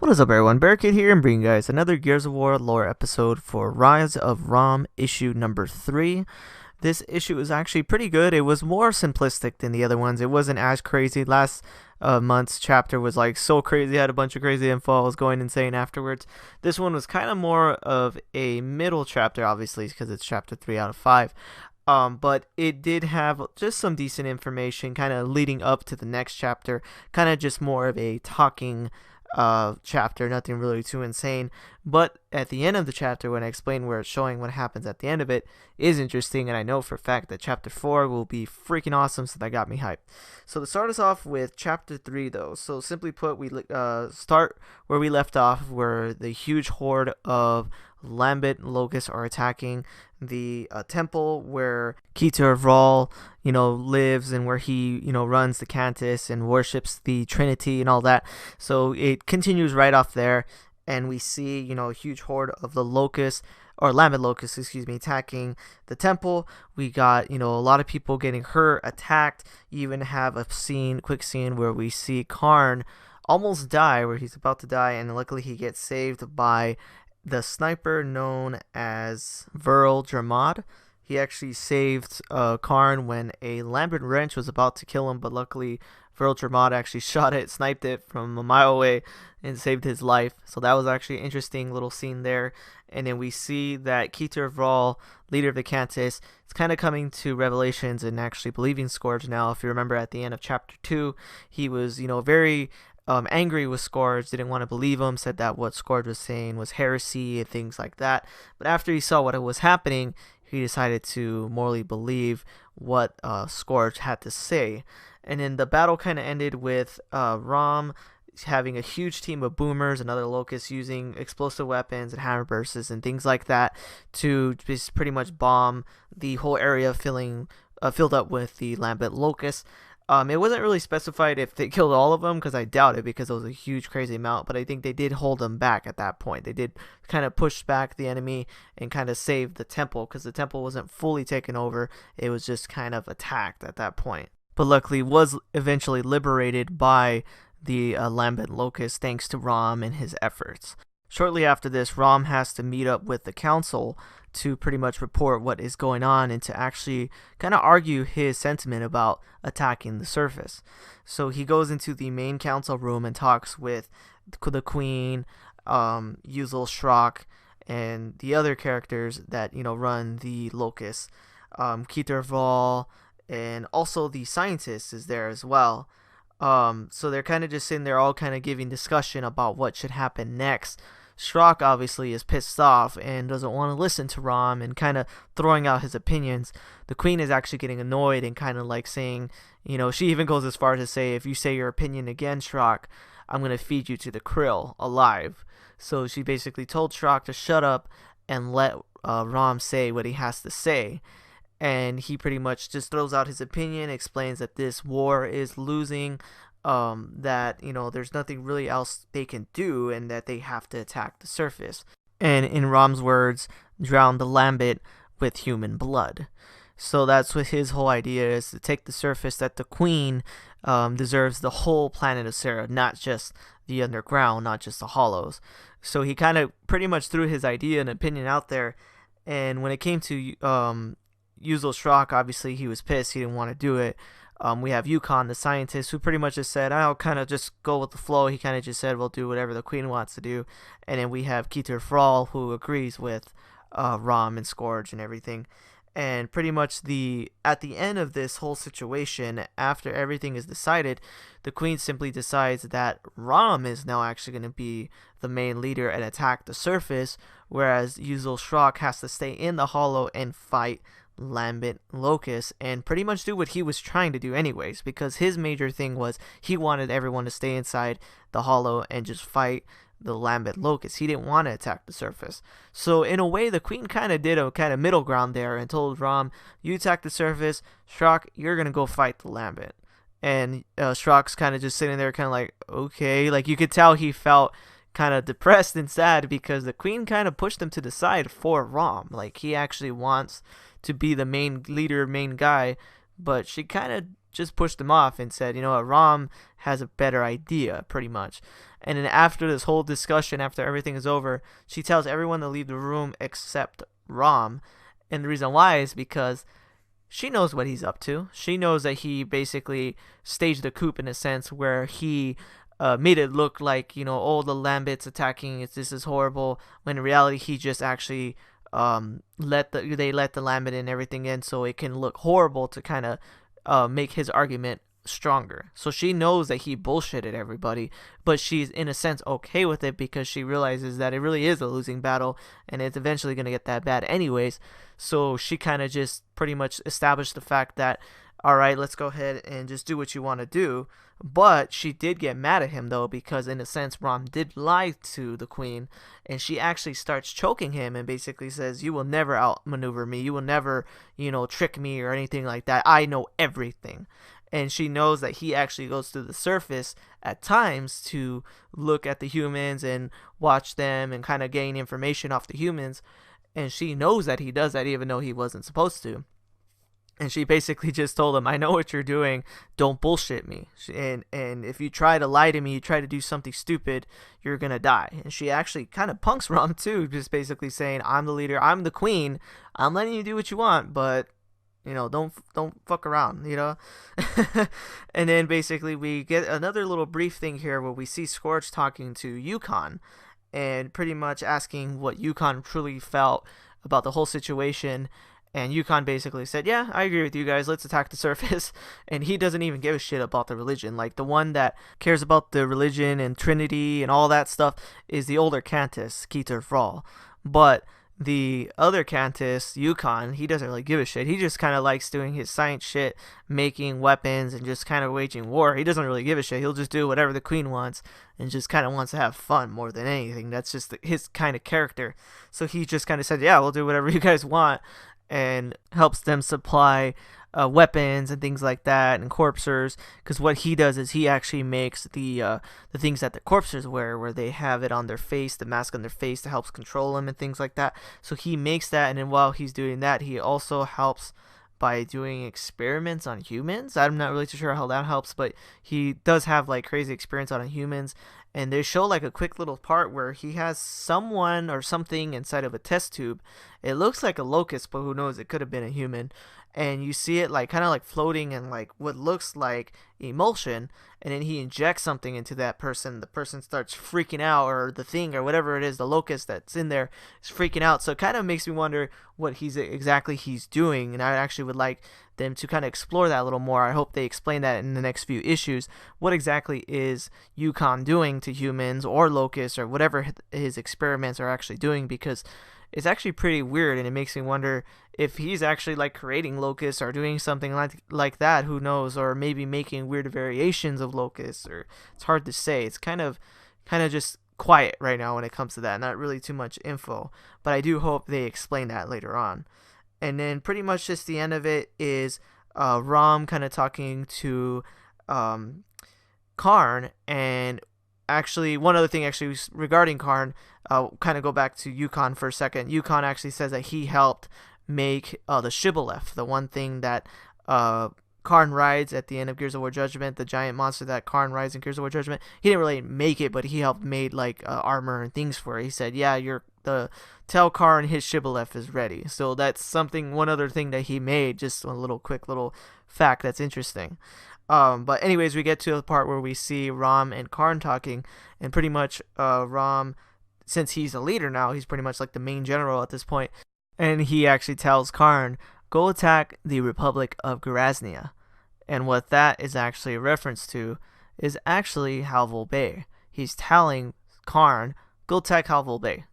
What is up, everyone? Barricade here and bringing you guys another Gears of War lore episode for Rise of Raam issue number 3. This issue is actually pretty good. It was more simplistic than the other ones. It wasn't as crazy. Last month's chapter was like so crazy, had a bunch of crazy info. I was going insane afterwards. This one was kind of more of a middle chapter, obviously, because it's chapter 3 out of 5. But it did have just some decent information kind of leading up to the next chapter, kind of just more of a talking chapter, nothing really too insane. But at the end of the chapter, when I explain where it's showing what happens at the end of it, is interesting, and I know for a fact that chapter 4 will be freaking awesome, so that got me hyped. So to start us off with chapter 3 though, so simply put, we start where we left off, where the huge horde of Lambent locusts are attacking the temple where Keter Vral, lives, and where he, runs the Cantus and worships the Trinity and all that. So it continues right off there, and we see, a huge horde of the locusts, or Lambent locusts, attacking the temple. We got, a lot of people getting hurt, attacked. You even have a quick scene where we see Karn almost die, where he's about to die, and luckily he gets saved by the sniper known as Verl Dramad. He actually saved Karn when a Lambent wrench was about to kill him, but luckily Verl Dramad actually shot it, sniped it from a mile away, and saved his life. So that was actually an interesting little scene there. And then we see that Keter Vral, leader of the Cantus, is kind of coming to revelations and actually believing Scourge now. If you remember at the end of chapter 2, he was, very angry with Scourge, didn't want to believe him, said that what Scourge was saying was heresy and things like that. But after he saw what was happening, he decided to morally believe what Scourge had to say. And then the battle kind of ended with Raam having a huge team of boomers and other locusts using explosive weapons and hammer bursts and things like that to just pretty much bomb the whole area, filled up with the Lambent locusts. It wasn't really specified if they killed all of them, because I doubt it, because it was a huge crazy amount, but I think they did hold them back at that point. They did kind of push back the enemy and kind of save the temple, because the temple wasn't fully taken over. It was just kind of attacked at that point. But luckily was eventually liberated by the Lambent locust thanks to Raam and his efforts. Shortly after this, Raam has to meet up with the council to pretty much report what is going on and to actually kind of argue his sentiment about attacking the surface. So he goes into the main council room and talks with the Queen, Uzel Shrock, and the other characters that, run the locusts. Keter Vral, and also the scientist is there as well. So they're kind of just sitting there all kind of giving discussion about what should happen next. Shrock obviously is pissed off and doesn't want to listen to Raam and kind of throwing out his opinions. The Queen is actually getting annoyed and kind of like saying, she even goes as far as to say, if you say your opinion again, Shrock, I'm going to feed you to the krill alive. So she basically told Shrock to shut up and let Raam say what he has to say. And he pretty much just throws out his opinion, explains that this war is losing, that there's nothing really else they can do, and that they have to attack the surface, and in Raam's words, drown the Lambent with human blood. So that's what his whole idea is, to take the surface, that the Queen deserves the whole planet of Sarah, not just the underground, not just the hollows. So he kind of pretty much threw his idea and opinion out there, and when it came to Uzel Shrock, obviously he was pissed, he didn't want to do it. We have Yukon, the scientist, who pretty much just said, I'll kind of just go with the flow. He kind of just said, we'll do whatever the Queen wants to do. And then we have Keter Vral, who agrees with Raam and Scourge and everything. And pretty much at the end of this whole situation, after everything is decided, the Queen simply decides that Raam is now actually going to be the main leader and attack the surface, whereas Uzel Shrock has to stay in the hollow and fight Lambent locust and pretty much do what he was trying to do anyways, because his major thing was he wanted everyone to stay inside the hollow and just fight the Lambent locust. He didn't want to attack the surface. So in a way, the Queen kind of did a kind of middle ground there and told Raam, you attack the surface, Shrock, you're gonna go fight the Lambent. And Shrock's kind of just sitting there kind of like, okay, like you could tell he felt kind of depressed and sad, because the Queen kind of pushed him to the side for Raam. Like he actually wants to be the main leader, main guy, but she kind of just pushed him off and said, you know what, Ram has a better idea, pretty much. And then after this whole discussion, after everything is over, she tells everyone to leave the room except Ram. And the reason why is because she knows what he's up to. She knows that he basically staged a coup in a sense where he made it look like, you know, oh, the Lambits attacking, this is horrible, when in reality he just actually let the Lambit and everything in so it can look horrible to kind of make his argument stronger. So she knows that he bullshitted everybody, but she's in a sense okay with it because she realizes that it really is a losing battle and it's eventually going to get that bad anyways. So she kind of just pretty much established the fact that, all right, let's go ahead and just do what you want to do. But she did get mad at him though, because in a sense Ram did lie to the queen, and she actually starts choking him and basically says, you will never outmaneuver me, you will never, you know, trick me or anything like that, I know everything. And she knows that he actually goes to the surface at times to look at the humans and watch them and kind of gain information off the humans, and she knows that he does that even though he wasn't supposed to. And she basically just told him, I know what you're doing, don't bullshit me. And if you try to lie to me, you try to do something stupid, you're going to die. And she actually kind of punks Ram too, just basically saying, I'm the leader, I'm the queen, I'm letting you do what you want, but, you know, don't fuck around, you know. And then basically we get another little brief thing here where we see Scorch talking to Yukon and pretty much asking what Yukon truly felt about the whole situation. And Yukon basically said, yeah, I agree with you guys, let's attack the surface. And he doesn't even give a shit about the religion. Like, the one that cares about the religion and Trinity and all that stuff is the older Cantus, Keter Thrall. But the other Cantus, Yukon, he doesn't really give a shit. He just kind of likes doing his science shit, making weapons, and just kind of waging war. He doesn't really give a shit. He'll just do whatever the queen wants and just kind of wants to have fun more than anything. That's just his kind of character. So he just kind of said, yeah, we'll do whatever you guys want, and helps them supply weapons and things like that, and corpsers, because what he does is he actually makes the things that the corpsers wear, where they have it on their face, the mask on their face, that helps control them and things like that. So he makes that, and then while he's doing that, he also helps by doing experiments on humans. I'm not really too sure how that helps, but he does have like crazy experiments on humans. And they show like a quick little part where he has someone or something inside of a test tube. It looks like a locust, but who knows, it could have been a human. And you see it like kind of like floating in like what looks like emulsion, and then he injects something into that person. The person starts freaking out, or the thing or whatever it is, the locust that's in there, is freaking out. So it kind of makes me wonder what he's doing, and I actually would like them to kind of explore that a little more. I hope they explain that in the next few issues. What exactly is Yukon doing to humans or locusts or whatever his experiments are actually doing, because it's actually pretty weird, and it makes me wonder if he's actually like creating locusts or doing something like that. Who knows? Or maybe making weird variations of locusts, or it's hard to say. It's kind of just quiet right now when it comes to that. Not really too much info, but I do hope they explain that later on. And then pretty much just the end of it is Ram kind of talking to Karn. And actually, one other thing actually regarding Karn, kind of go back to Yukon for a second. Yukon actually says that he helped make the Shibboleth, the one thing that Karn rides at the end of Gears of War Judgment, the giant monster that Karn rides in Gears of War Judgment. He didn't really make it, but he helped made like armor and things for it. He said, yeah, tell Karn his Shibboleth is ready. So that's one other thing that he made, just a quick little fact that's interesting. But anyways, we get to the part where we see Ram and Karn talking, and pretty much Ram, since he's a leader now, he's pretty much like the main general at this point, and he actually tells Karn, go attack the Republic of Graznia. And what that is actually a reference to is actually Halvul Bay. He's telling Karn, go attack Halvul Bay.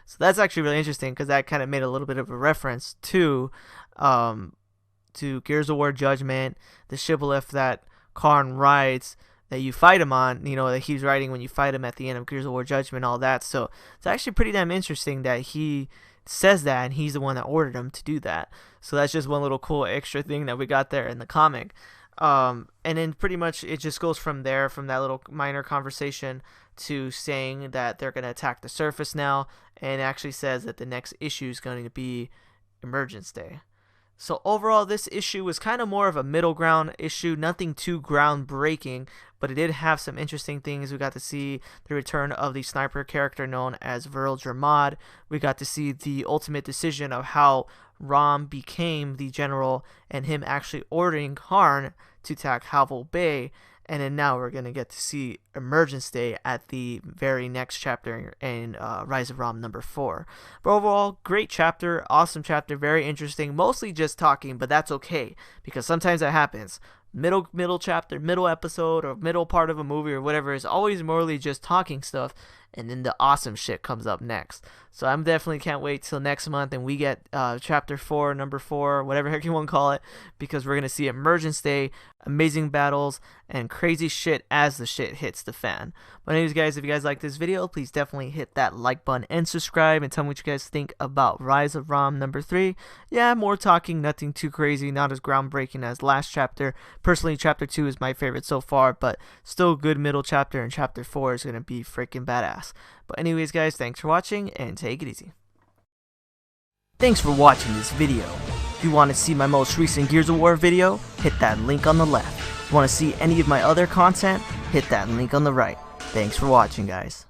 So that's actually really interesting, because that kind of made a little bit of a reference to Gears of War Judgment, the Shibboleth that Karn rides, that you fight him on, that he's riding when you fight him at the end of Gears of War Judgment, all that. So it's actually pretty damn interesting that he says that, and he's the one that ordered him to do that. So that's just one little cool extra thing that we got there in the comic. And then pretty much it just goes from there, from that little minor conversation, to saying that they're going to attack the surface now, and actually says that the next issue is going to be Emergence Day. So overall, this issue was kind of more of a middle ground issue, nothing too groundbreaking, but it did have some interesting things. We got to see the return of the sniper character known as Viril Dramad. We got to see the ultimate decision of how Ram became the general and him actually ordering Karn to attack Halval Bay. And then now we're going to get to see Emergence Day at the very next chapter in Rise of Raam number 4. But overall, great chapter, awesome chapter, very interesting. Mostly just talking, but that's okay, because sometimes that happens. Middle chapter, middle episode, or middle part of a movie or whatever is always morely just talking stuff, and then the awesome shit comes up next. So I'm definitely can't wait till next month and we get chapter 4, number 4, whatever heck you want to call it, because we're going to see Emergence Day, amazing battles, and crazy shit as the shit hits the fan. But anyways, guys, if you guys like this video, please definitely hit that like button and subscribe, and tell me what you guys think about Rise of Raam number 3. Yeah, more talking, nothing too crazy, not as groundbreaking as last chapter. Personally, chapter 2 is my favorite so far, but still a good middle chapter, and chapter 4 is going to be freaking badass. But anyways, guys, thanks for watching, and take it easy. Thanks for watching this video. If you want to see my most recent Gears of War video, hit that link on the left. If you want to see any of my other content, hit that link on the right. Thanks for watching, guys.